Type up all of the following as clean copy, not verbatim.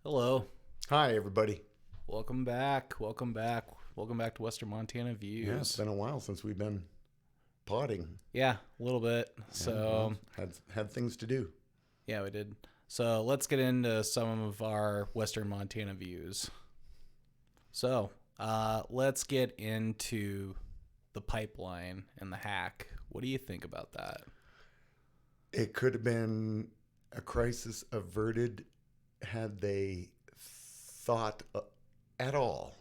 Hello. Hi, everybody. Welcome back. Welcome back. Welcome back to Western Montana Views. Yeah, it's been a while since we've been potting. Yeah, a little bit. So had things to do. Yeah, we did. So let's get into some of our Western Montana views. So let's get into the pipeline and the hack. What do you think about that? It could have been a crisis averted had they thought at all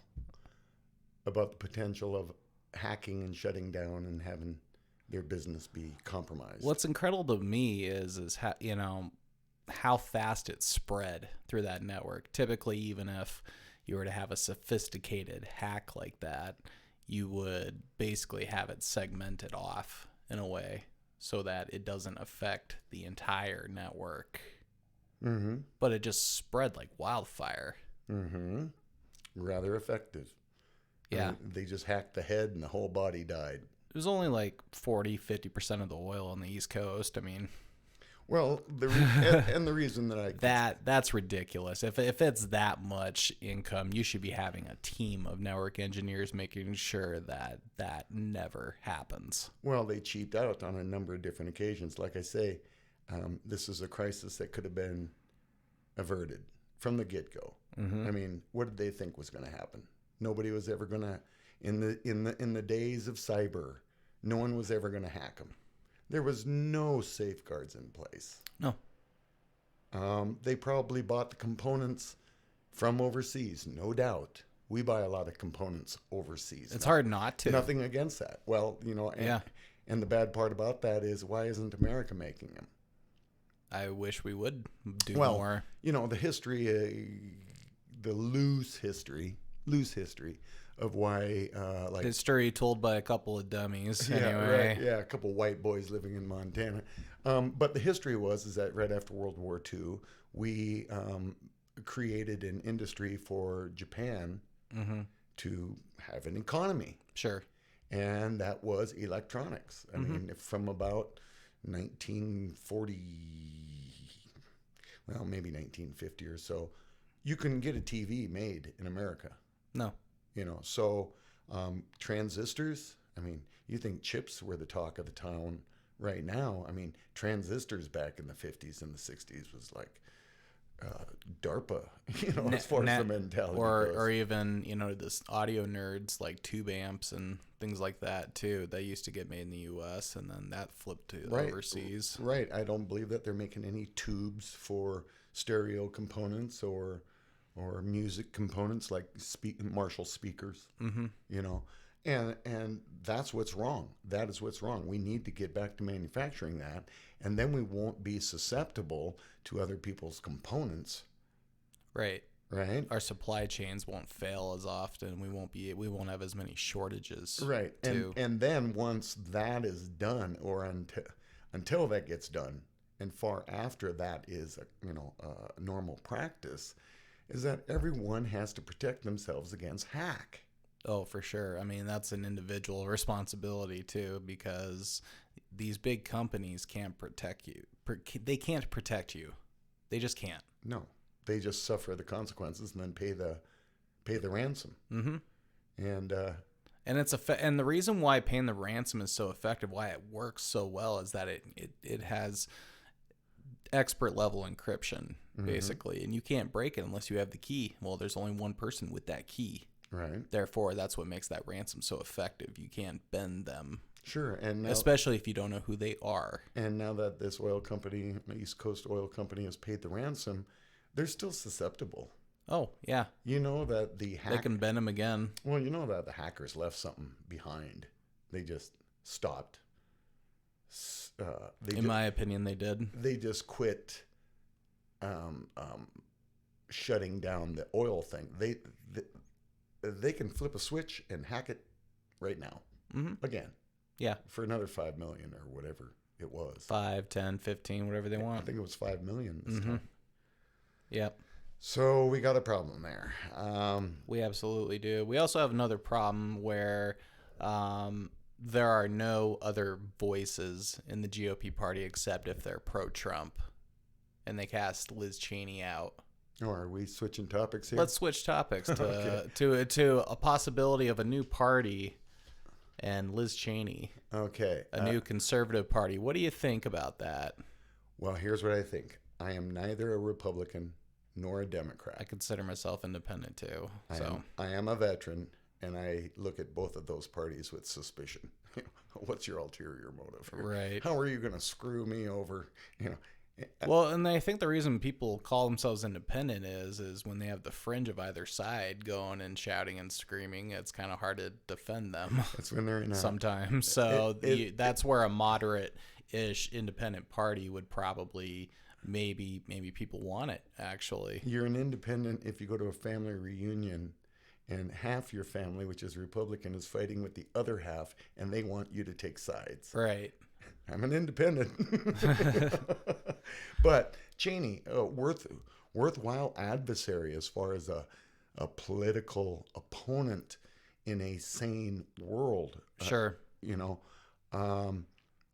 about the potential of hacking and shutting down and having their business be compromised. What's incredible to me is how fast it spread through that network. Typically, even if you were to have a sophisticated hack like that, you would basically have it segmented off in a way so that it doesn't affect the entire network. Mm-hmm. But it just spread like wildfire. Mm-hmm. Rather effective. Yeah. I mean, they just hacked the head and the whole body died. It was only like 50% of the oil on the East Coast. I mean, well, the reason that that's ridiculous. If it's that much income, you should be having a team of network engineers making sure that that never happens. Well, they cheaped out on a number of different occasions. Like I say, this is a crisis that could have been averted from the get-go. Mm-hmm. I mean, what did they think was going to happen? Nobody was ever going to, in the days of cyber, no one was ever going to hack them. There was no safeguards in place. No. They probably bought the components from overseas, no doubt. We buy a lot of components overseas. It's hard not to. Nothing against that. Well, and the bad part about that is, why isn't America making them? I wish we would do more. The history, the loose history of why, history told by a couple of dummies. Yeah, anyway. right. Yeah, a couple white boys living in Montana. But the history is that right after World War II, we created an industry for Japan Mm-hmm. to have an economy. Sure. And that was electronics. I mean, from about 1940, well, maybe 1950 or so, you couldn't get a TV made in America. No. So transistors, I mean, you think chips were the talk of the town right now. I mean, transistors back in the 50s and the 60s was like DARPA, as far as the mentality goes. Or even, this audio nerds like tube amps and things like that too. That used to get made in the U.S. and then that flipped to overseas. Right. I don't believe that they're making any tubes for stereo components or music components like Marshall speakers. Mm-hmm. And that's what's wrong. That is what's wrong. We need to get back to manufacturing that, and then we won't be susceptible to other people's components. Right. Right. Our supply chains won't fail as often. We won't have as many shortages. Right. And then once that is done, or until that gets done, and far after that is a normal practice, is that everyone has to protect themselves against hack. Oh, for sure. I mean, that's an individual responsibility too, because these big companies can't protect you. They can't protect you. They just can't. No, they just suffer the consequences and then pay the ransom. Mm-hmm. And and the reason why paying the ransom is so effective, why it works so well, is that it has expert level encryption basically, and you can't break it unless you have the key. Well, there's only one person with that key. Right. Therefore, that's what makes that ransom so effective. You can't bend them. Sure. And now, especially if you don't know who they are. And now that this oil company, East Coast Oil Company, has paid the ransom, they're still susceptible. Oh, yeah. That they can bend them again. Well, that the hackers left something behind. They just stopped. In my opinion, they did. They just quit shutting down the oil thing. They can flip a switch and hack it right now. Mm-hmm. Again. Yeah. For another $5 million or whatever it was. 5, 10, 15, whatever they want. I think it was $5 million this time. Yep. So we got a problem there. We absolutely do. We also have another problem where there are no other voices in the GOP party except if they're pro-Trump, and they cast Liz Cheney out. Oh, are we switching topics here? Let's switch topics Okay. to a possibility of a new party and Liz Cheney, Okay. a new conservative party. What do you think about that? Well, here's what I think. I am neither a Republican nor a Democrat. I consider myself independent too. So I am a veteran, and I look at both of those parties with suspicion. What's your ulterior motive here? Right. How are you going to screw me over? Well, and I think the reason people call themselves independent is when they have the fringe of either side going and shouting and screaming, it's kind of hard to defend them. That's when they're in sometimes. So that's where a moderate-ish independent party would probably maybe people want it, actually. You're an independent if you go to a family reunion and half your family, which is Republican, is fighting with the other half, and they want you to take sides. Right. I'm an independent. But Cheney, worthwhile adversary as far as a political opponent in a sane world. Sure.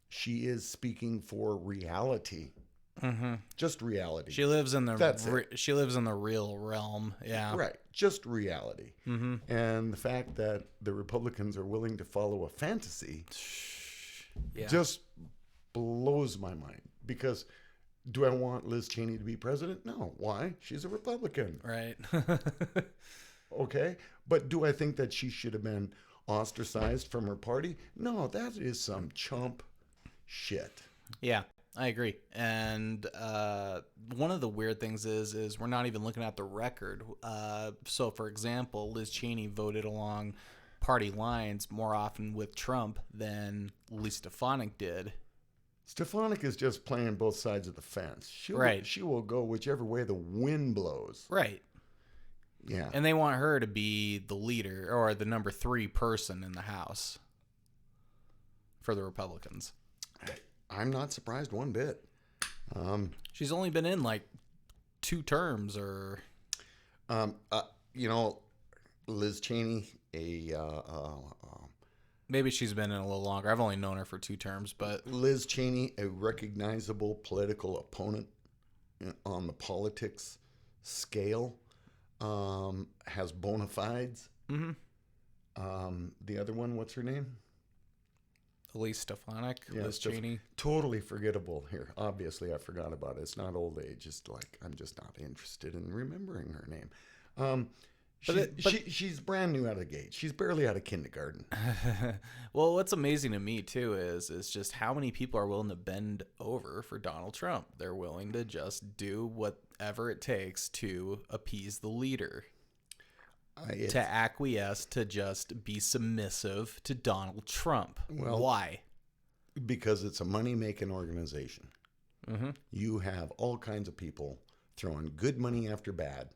She is speaking for reality. Mm-hmm. Just reality. She lives in the real realm. Yeah. Right. Just reality. Mm-hmm. And the fact that the Republicans are willing to follow a fantasy just blows my mind. Because do I want Liz Cheney to be president? No. Why? She's a Republican. Right. Okay. But do I think that she should have been ostracized from her party? No, that is some chump shit. Yeah. I agree. And one of the weird things is we're not even looking at the record. So, for example, Liz Cheney voted along party lines more often with Trump than Lee Stefanik did. Stefanik is just playing both sides of the fence. She will go whichever way the wind blows. Right. Yeah. And they want her to be the leader or the number 3 person in the House for the Republicans. I'm not surprised one bit. She's only been in like 2 terms or... Liz Cheney, maybe she's been in a little longer. I've only known her for 2 terms, but... Liz Cheney, a recognizable political opponent on the politics scale, has bona fides. Mm-hmm. The other one, what's her name? Lee Stefanik, yeah, Liz Cheney. Totally forgettable here. Obviously, I forgot about it. It's not old age. It's like I'm just not interested in remembering her name. She's brand new out of the gate. She's barely out of kindergarten. Well, what's amazing to me, too, is just how many people are willing to bend over for Donald Trump. They're willing to just do whatever it takes to appease the leader. To acquiesce, to just be submissive to Donald Trump. Well, why? Because it's a money-making organization. Mm-hmm. You have all kinds of people throwing good money after bad.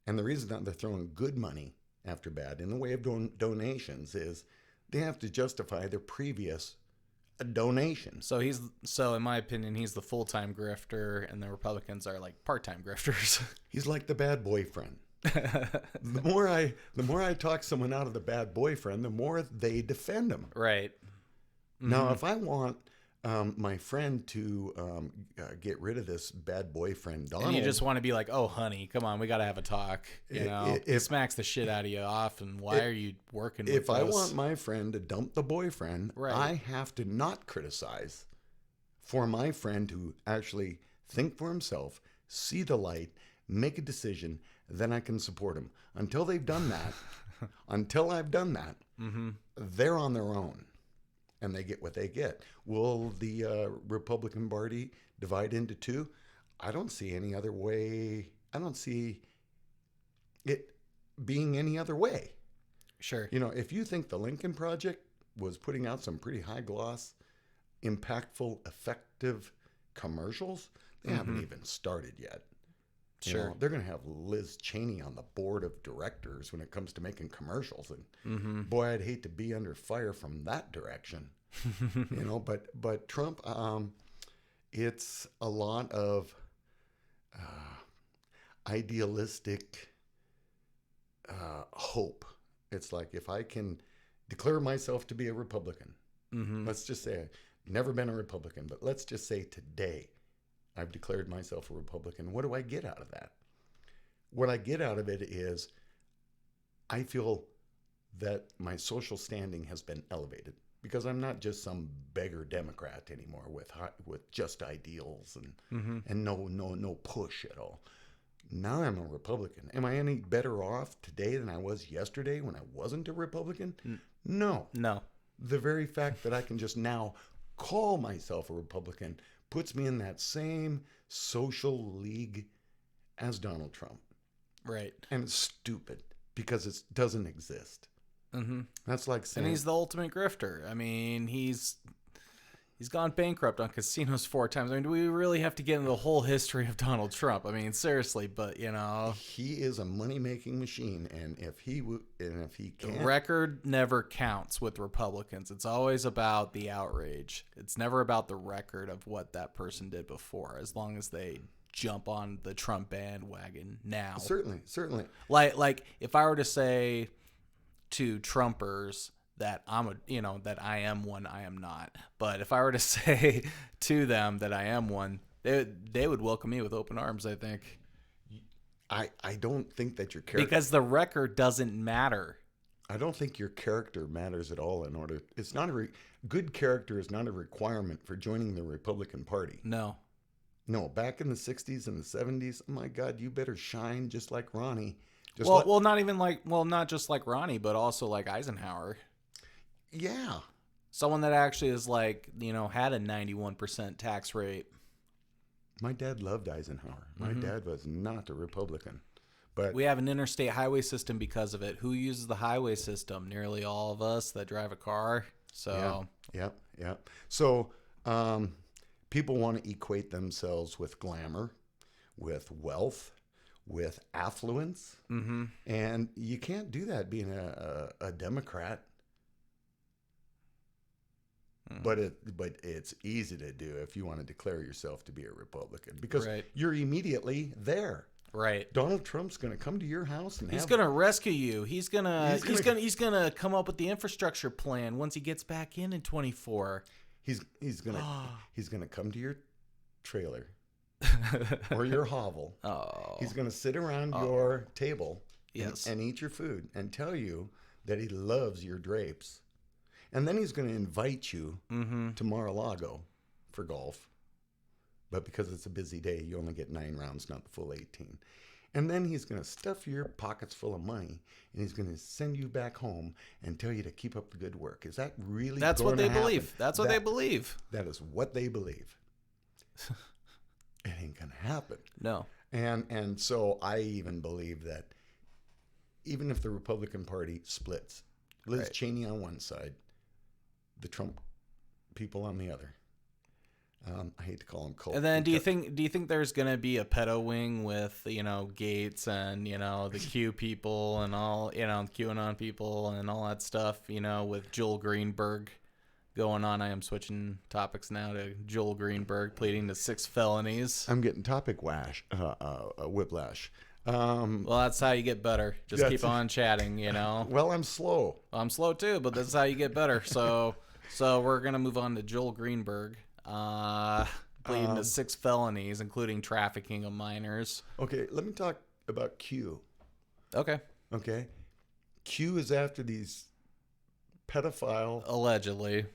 And the reason that they're throwing good money after bad in the way of donations is they have to justify their previous donation. So in my opinion, he's the full-time grifter, and the Republicans are like part-time grifters. He's like the bad boyfriend. The more I talk someone out of the bad boyfriend, the more they defend him. Right. Mm-hmm. Now, if I want my friend to get rid of this bad boyfriend, Donald, and you just want to be like, "Oh, honey, come on, we got to have a talk." It smacks the shit out of you off, and why are you working with If us? I want my friend to dump the boyfriend, right. I have to not criticize for my friend to actually think for himself, see the light, make a decision. Then I can support them. Until they've done that, mm-hmm. They're on their own, and they get what they get. Will the Republican Party divide into 2? I don't see any other way. I don't see it being any other way. Sure. If you think the Lincoln Project was putting out some pretty high gloss, impactful, effective commercials, they mm-hmm. haven't even started yet. Sure. They're going to have Liz Cheney on the board of directors when it comes to making commercials. And mm-hmm. boy, I'd hate to be under fire from that direction. But Trump, it's a lot of idealistic hope. It's like if I can declare myself to be a Republican. Mm-hmm. Let's just say I've never been a Republican, but let's just say today I've declared myself a Republican. What do I get out of that? What I get out of it is I feel that my social standing has been elevated because I'm not just some beggar Democrat anymore with just ideals and no push at all. Now I'm a Republican. Am I any better off today than I was yesterday when I wasn't a Republican? No. No. The very fact that I can just now call myself a Republican puts me in that same social league as Donald Trump. Right. And it's stupid because it doesn't exist. Mm-hmm. That's like saying... And he's the ultimate grifter. I mean, he's gone bankrupt on casinos 4 times. I mean, do we really have to get into the whole history of Donald Trump? I mean, seriously, but, you know... He is a money-making machine, and if he can't... The record never counts with Republicans. It's always about the outrage. It's never about the record of what that person did before, as long as they jump on the Trump bandwagon now. Certainly. Like if I were to say to Trumpers that that I am one, I am not. But if I were to say to them that I am one, they would welcome me with open arms, I think. I don't think that your character... Because the record doesn't matter. I don't think your character matters at all in order... It's not good character is not a requirement for joining the Republican Party. No. No, back in the 60s and the 70s, oh my God, you better shine just like Ronnie. Not just like Ronnie, but also like Eisenhower. Yeah. Someone that actually is like, had a 91% tax rate. My dad loved Eisenhower. My dad was not a Republican. But we have an interstate highway system because of it. Who uses the highway system? Nearly all of us that drive a car. So yeah. So people want to equate themselves with glamour, with wealth, with affluence. Mm-hmm. And you can't do that being a Democrat. But it's easy to do if you want to declare yourself to be a Republican because you're immediately there. Right. Donald Trump's going to come to your house and he's going to rescue you. He's going to come up with the infrastructure plan once he gets back in 24. He's going to come to your trailer or your hovel. Oh. He's going to sit around your table and eat your food and tell you that he loves your drapes. And then he's going to invite you to Mar-a-Lago for golf. But because it's a busy day, you only get 9 rounds, not the full 18. And then he's going to stuff your pockets full of money, and he's going to send you back home and tell you to keep up the good work. Is that really That's what they believe. That is what they believe. It ain't going to happen. No. And so I even believe that even if the Republican Party splits, Liz Cheney on one side, the Trump people on the other. I hate to call them cult. And then do you think there's gonna be a pedo wing with Gaetz and the Q people and all QAnon people and all that stuff with Joel Greenberg going on? I am switching topics now to Joel Greenberg pleading to 6 felonies. I'm getting topic whiplash. Well, that's how you get better. Just keep on chatting, Well, I'm slow. I'm slow too, but that's how you get better. So we're gonna move on to Joel Greenberg, pleading to 6 felonies, including trafficking of minors. Okay, let me talk about Q. Okay. Q is after these allegedly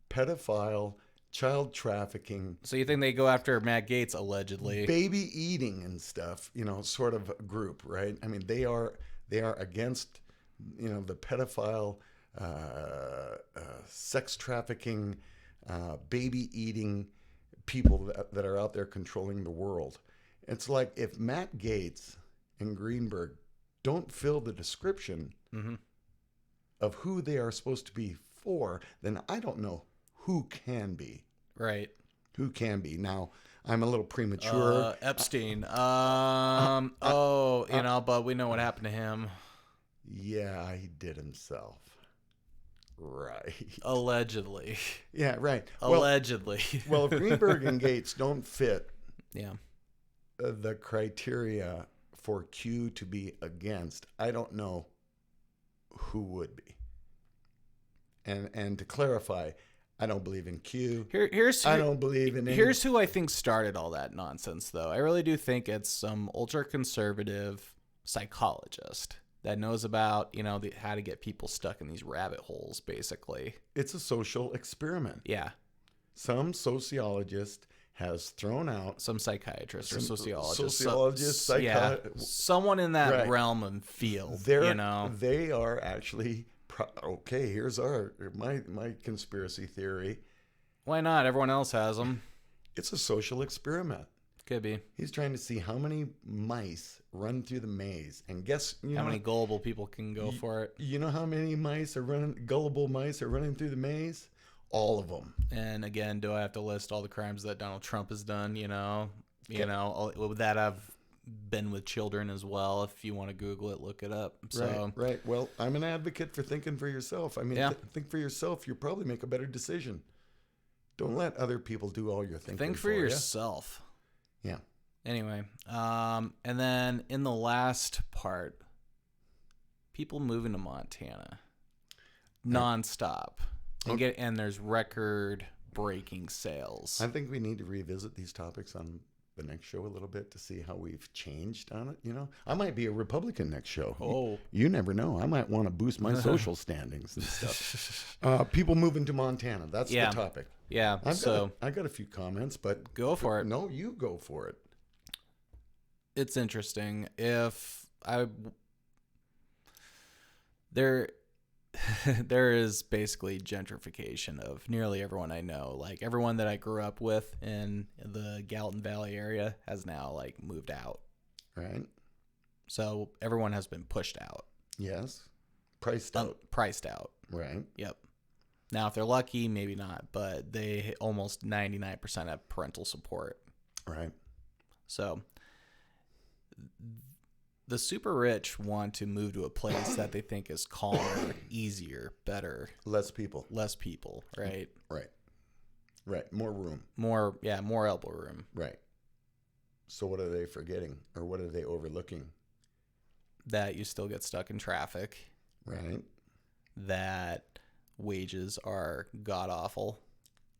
pedophile, child trafficking. So you think they go after Matt Gaetz allegedly? Baby eating and stuff, sort of group, right? I mean, they are against, the pedophile, sex trafficking, baby eating people that are out there controlling the world. It's like if Matt Gaetz and Greenberg don't fill the description of who they are supposed to be for, then I don't know who can be. Right. Who can be. Now, I'm a little premature. Epstein. But we know what happened to him. Yeah, he did himself. Right. Allegedly. Yeah, right. Allegedly. Well, if Greenberg and Gaetz don't fit the criteria for Q to be against, I don't know who would be. And to clarify, I don't believe in Q. I don't believe in any... Here's who I think started all that nonsense, though. I really do think it's some ultra-conservative psychologist that knows about, how to get people stuck in these rabbit holes, basically. It's a social experiment. Yeah. Some sociologist has thrown out... Some psychiatrist or sociologist. Someone in that realm and field, They are actually... Okay, here's my conspiracy theory. Why not? Everyone else has them. It's a social experiment. Could be. He's trying to see how many mice run through the maze, and guess how many gullible people can go for it. You know how many gullible mice are running through the maze? All of them. And again, do I have to list all the crimes that Donald Trump has done? Would that have been with children as well? If you want to Google it, look it up. So, right. Well, I'm an advocate for thinking for yourself. I mean, think for yourself. You'll probably make a better decision. Don't let other people do all your thinking. Think for yourself. Yeah. Anyway, and then in the last part, people moving to Montana nonstop, and there's record-breaking sales. I think we need to revisit these topics on the next show a little bit to see how we've changed on it. I might be a Republican next show. Oh, you never know. I might want to boost my social standings and stuff. People moving to Montana. That's the topic. Yeah. I got a few comments, but go for it. No, you go for it. It's interesting. There is basically gentrification of nearly everyone I know. Like everyone that I grew up with in the Gallatin Valley area has now moved out. Right. So everyone has been pushed out. Yes. Priced out. Priced out. Right. Yep. Now, if they're lucky, maybe not, but they almost 99% have parental support. Right. So the super rich want to move to a place that they think is calmer, easier, better. Less people, right? Right. More room. More elbow room. Right. So what are they forgetting, or what are they overlooking? That you still get stuck in traffic. Right. That wages are god-awful.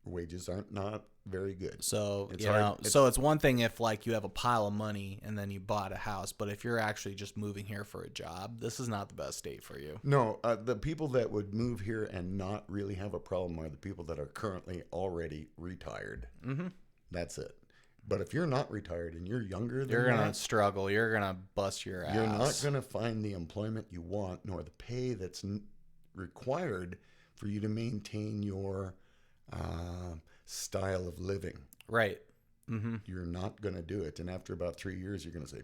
Wages aren't not very good. So, it's one thing if you have a pile of money and then you bought a house, but if you're actually just moving here for a job, this is not the best state for you. No, the people that would move here and not really have a problem are the people that are currently already retired. Mm-hmm. That's it. But if you're not retired and you're younger than you're going to struggle. You're going to bust your ass. You're not going to find the employment you want nor the pay that's required for you to maintain your style of living. Right. Mm-hmm. You're not going to do it. And after about 3 years, you're going to say,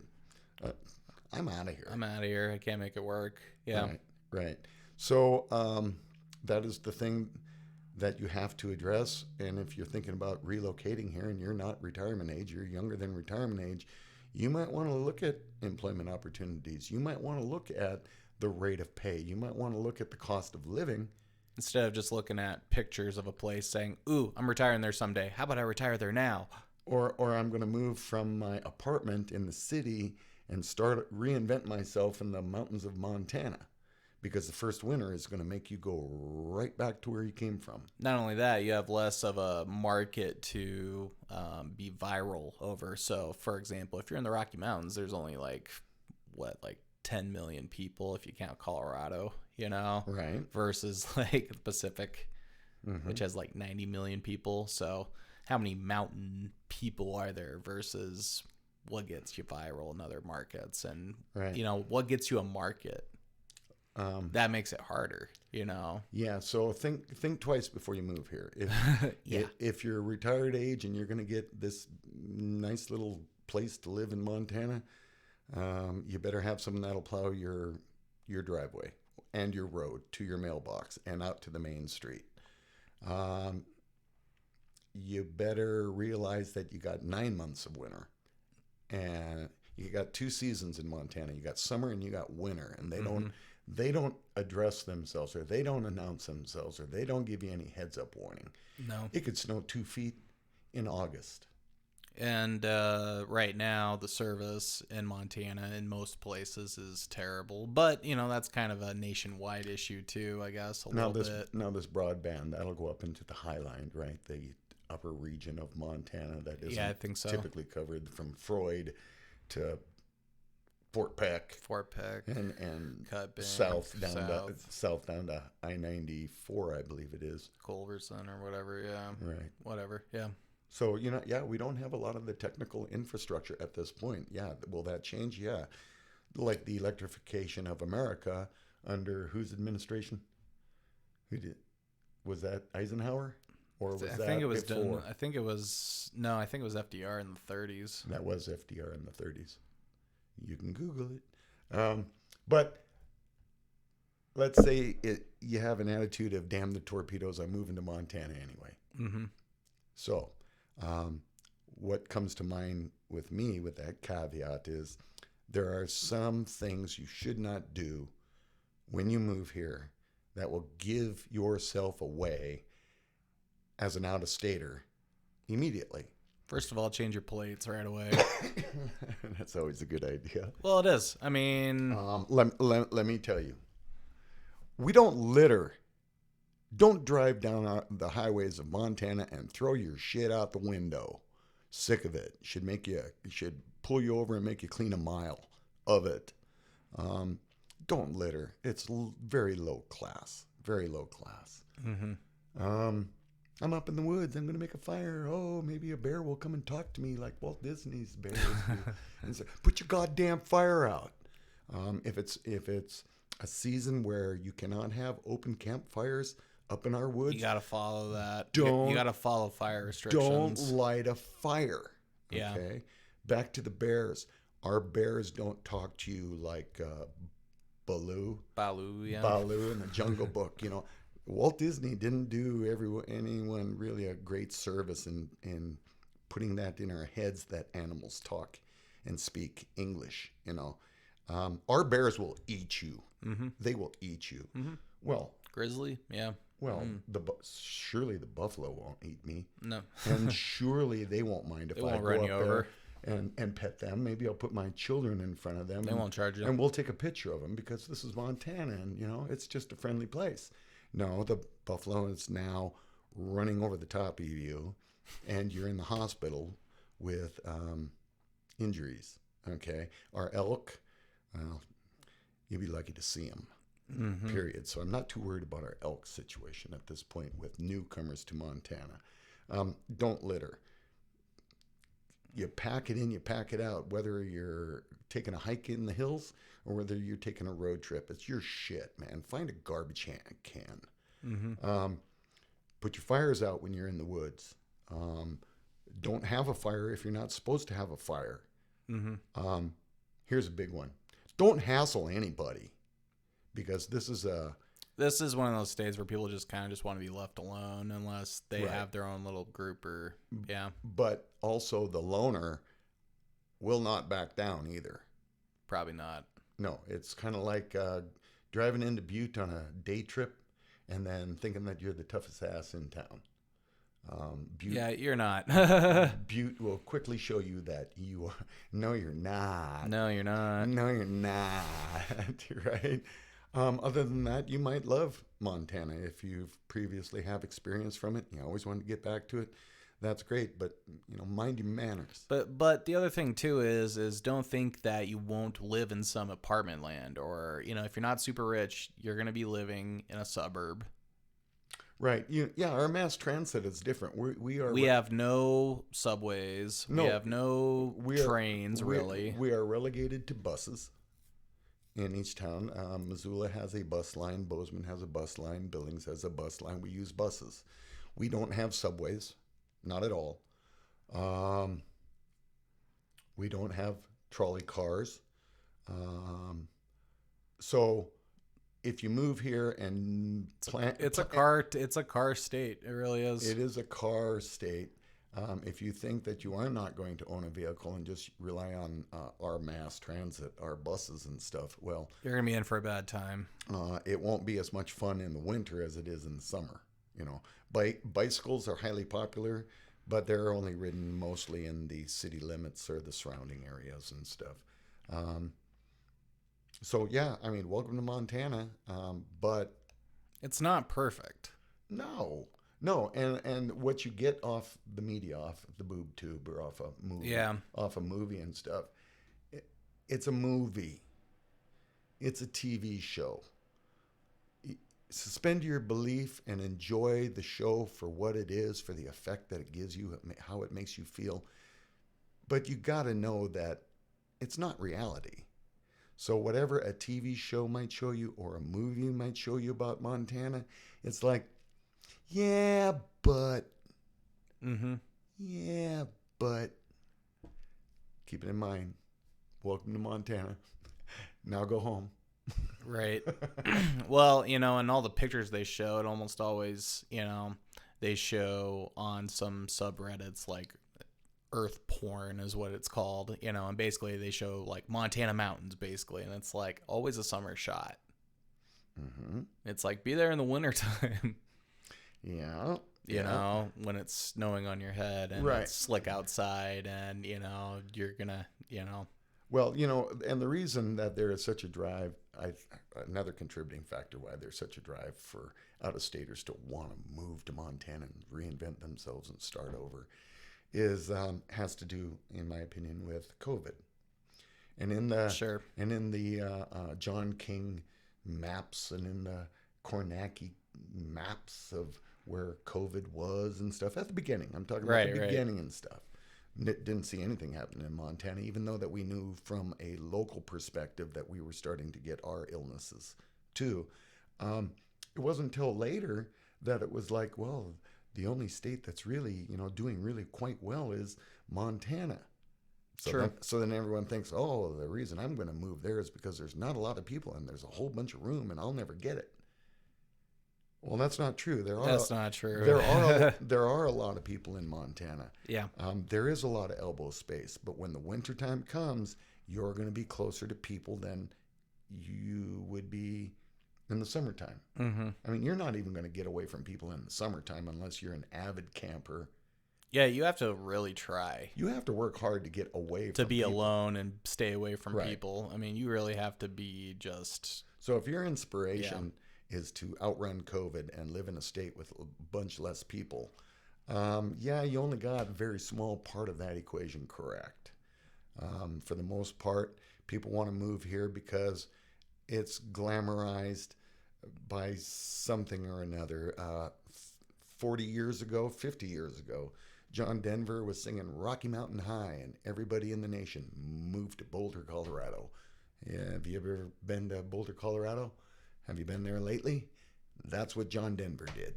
I'm out of here. I'm out of here. I can't make it work. Yeah. Right. So that is the thing that you have to address. And if you're thinking about relocating here and you're not retirement age, you're younger than retirement age, you might want to look at employment opportunities. You might want to look at the rate of pay. You might want to look at the cost of living. Instead of just looking at pictures of a place saying, ooh, I'm retiring there someday. How about I retire there now? Or I'm going to move from my apartment in the city and reinvent myself in the mountains of Montana. Because the first winter is going to make you go right back to where you came from. Not only that, you have less of a market to be viral over. So, for example, if you're in the Rocky Mountains, there's only 10 million people if you count Colorado, Right. Versus the Pacific, mm-hmm. which has 90 million people. So how many mountain people are there versus what gets you viral in other markets? And, right. What gets you a market? That makes it harder, Yeah. So think twice before you move here. If you're retired age and you're going to get this nice little place to live in Montana, you better have something that'll plow your driveway and your road to your mailbox and out to the main street. You better realize that you got 9 months of winter, and you got 2 seasons in Montana. You got summer and you got winter, and they don't address themselves, or they don't announce themselves, or they don't give you any heads up warning. No. It could snow 2 feet in August. And right now, the service in Montana in most places is terrible. But, that's kind of a nationwide issue too, I guess, a little bit. Now this broadband, that'll go up into the Highland, right? The upper region of Montana that isn't I think so. typically covered from Freud to Fort Peck. And Cutbank, south down to I-94, I believe it is. Culverson or whatever, yeah. Right. Whatever, yeah. So, we don't have a lot of the technical infrastructure at this point. Yeah. Will that change? Yeah. Like the electrification of America under whose administration? Who did? Was that Eisenhower? Or was that before? I think it was FDR in the 30s. That was FDR in the 30s. You can Google it. But let's say you have an attitude of, damn the torpedoes, I'm moving to Montana anyway. Mm-hmm. So what comes to mind with me with that caveat is there are some things you should not do when you move here that will give yourself away as an out-of-stater immediately. First of all, change your plates right away. That's always a good idea. Well, it is. I mean... let me tell you. We don't litter. Don't drive down the highways of Montana and throw your shit out the window. Sick of it. Should pull you over and make you clean a mile of it. Don't litter. It's very low class. Very low class. Mm-hmm. I'm up in the woods. I'm going to make a fire. Oh, maybe a bear will come and talk to me like Walt Disney's bears do. And say, put your goddamn fire out. If it's a season where you cannot have open campfires up in our woods, you got to follow that. You got to follow fire restrictions. Don't light a fire. Yeah. Okay. Back to the bears. Our bears don't talk to you like Baloo. Yeah. Baloo in the Jungle Book. Walt Disney didn't do anyone really a great service in putting that in our heads that animals talk and speak English. Our bears will eat you. Mm-hmm. They will eat you. Mm-hmm. Well, grizzly, yeah. Well, surely the buffalo won't eat me. No. And surely they won't mind if I go up there and pet them. Maybe I'll put my children in front of them. They won't charge you. And we'll take a picture of them because this is Montana and, it's just a friendly place. No, the buffalo is now running over the top of you and you're in the hospital with injuries, okay? Our elk, well, you'd be lucky to see them. Mm-hmm. Period. So I'm not too worried about our elk situation at this point with newcomers to Montana. Don't litter. You pack it in, you pack it out, whether you're taking a hike in the hills or whether you're taking a road trip. It's your shit, man. Find a garbage can. Mm-hmm. Put your fires out when you're in the woods. Don't have a fire if you're not supposed to have a fire. Mm-hmm. Here's a big one. Don't hassle anybody. Because this is one of those states where people just kind of just want to be left alone unless they have their own little group or But also the loner will not back down either. Probably not. No, it's kind of like driving into Butte on a day trip and then thinking that you're the toughest ass in town. Butte, you're not. Butte will quickly show you that you are. No, you're not. No, you're not. No, you're not. Right? Other than that, you might love Montana if you've previously have experience from it. You always want to get back to it. That's great, but mind your manners. But the other thing too is don't think that you won't live in some apartment land or if you're not super rich, you're gonna be living in a suburb. Right. Our mass transit is different. We have no subways. We have no trains really. We are relegated to buses. In each town, Missoula has a bus line, Bozeman has a bus line, Billings has a bus line. We use buses. We don't have subways, not at all. We don't have trolley cars. So if you move here and it's a car state. It really is. It is a car state. If you think that you are not going to own a vehicle and just rely on our mass transit, our buses and stuff, well, you're going to be in for a bad time. It won't be as much fun in the winter as it is in the summer. Bicycles are highly popular, but they're only ridden mostly in the city limits or the surrounding areas and stuff. So yeah, I mean, welcome to Montana, but It's not perfect. no, no, and what you get off the media, off the boob tube, or off a movie, Yeah. off a movie and stuff, it's a movie, it's a TV show. Suspend your belief and enjoy the show for what it is, for the effect that it gives you, how it makes you feel. But you got to know that it's not reality. So whatever a TV show might show you or a movie might show you about Montana, it's like, yeah, but, yeah, but, keep it in mind, welcome to Montana. Now go home. Right. Well, in all the pictures they show, it almost always, they show on some subreddits like earth porn is what it's called, and basically they show like Montana mountains basically, and it's like always a summer shot. It's like be there in the wintertime. Yeah. When it's snowing on your head and Right. it's slick outside and, you're gonna, Well, and the reason that there is such a drive, another contributing factor why there's such a drive for out-of-staters to want to move to Montana and reinvent themselves and start over has to do, in my opinion, with COVID. And in the Sure. and in the John King maps and in the Kornacki maps of where COVID was and stuff at the beginning. I'm talking about the beginning and stuff. Didn't see anything happen in Montana, even though that we knew from a local perspective that we were starting to get our illnesses too. It wasn't until later that it was like, well, the only state that's really, doing really quite well is Montana. So then everyone thinks, oh, the reason I'm going to move there is because there's not a lot of people and there's a whole bunch of room and I'll never get it. Well, that's not true. That's not true. There are a lot of people in Montana. Yeah. There is a lot of elbow space, but when the wintertime comes, you're going to be closer to people than you would be in the summertime. I mean, you're not even going to get away from people in the summertime unless you're an avid camper. Yeah, you have to really try. You have to work hard to get away to from be people. Alone and stay away from Right. people. I mean, you really have to be just. So if your inspiration is to outrun COVID and live in a state with a bunch less people, you only got a very small part of that equation correct. For the most part, people want to move here because it's glamorized by something or another. 40 years ago, 50 years ago, John Denver was singing Rocky Mountain High, and everybody in the nation moved to Boulder, Colorado. Yeah, have you ever been to Boulder, Colorado? Have you been there lately? That's what John Denver did.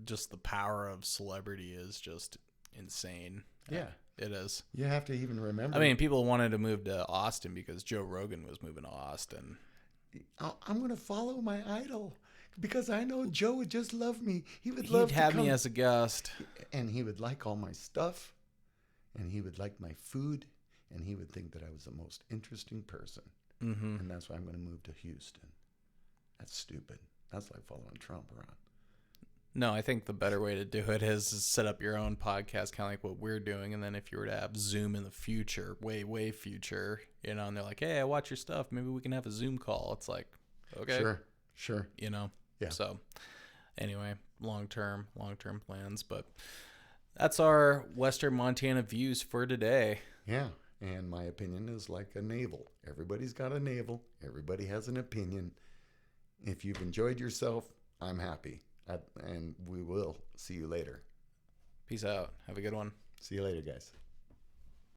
Just the power of celebrity is just insane. Yeah. It is. You have to even remember. People wanted to move to Austin because Joe Rogan was moving to Austin. I'm going to follow my idol because I know Joe would just love me. He'd have me as a guest. And he would like all my stuff. And he would like my food. And he would think that I was the most interesting person. And that's why I'm going to move to Houston. That's stupid. That's like following Trump around. No, I think the better way to do it is set up your own podcast, kind of like what we're doing. And then if you were to have Zoom in the future, way, way future, and they're like, hey, I watch your stuff. Maybe we can have a Zoom call. It's like, okay. Sure. Yeah. So anyway, long-term plans. But that's our Western Montana views for today. Yeah. And my opinion is like a navel. Everybody's got a navel. Everybody has an opinion. If you've enjoyed yourself, I'm happy. And we will see you later. Peace out. Have a good one. See you later, guys.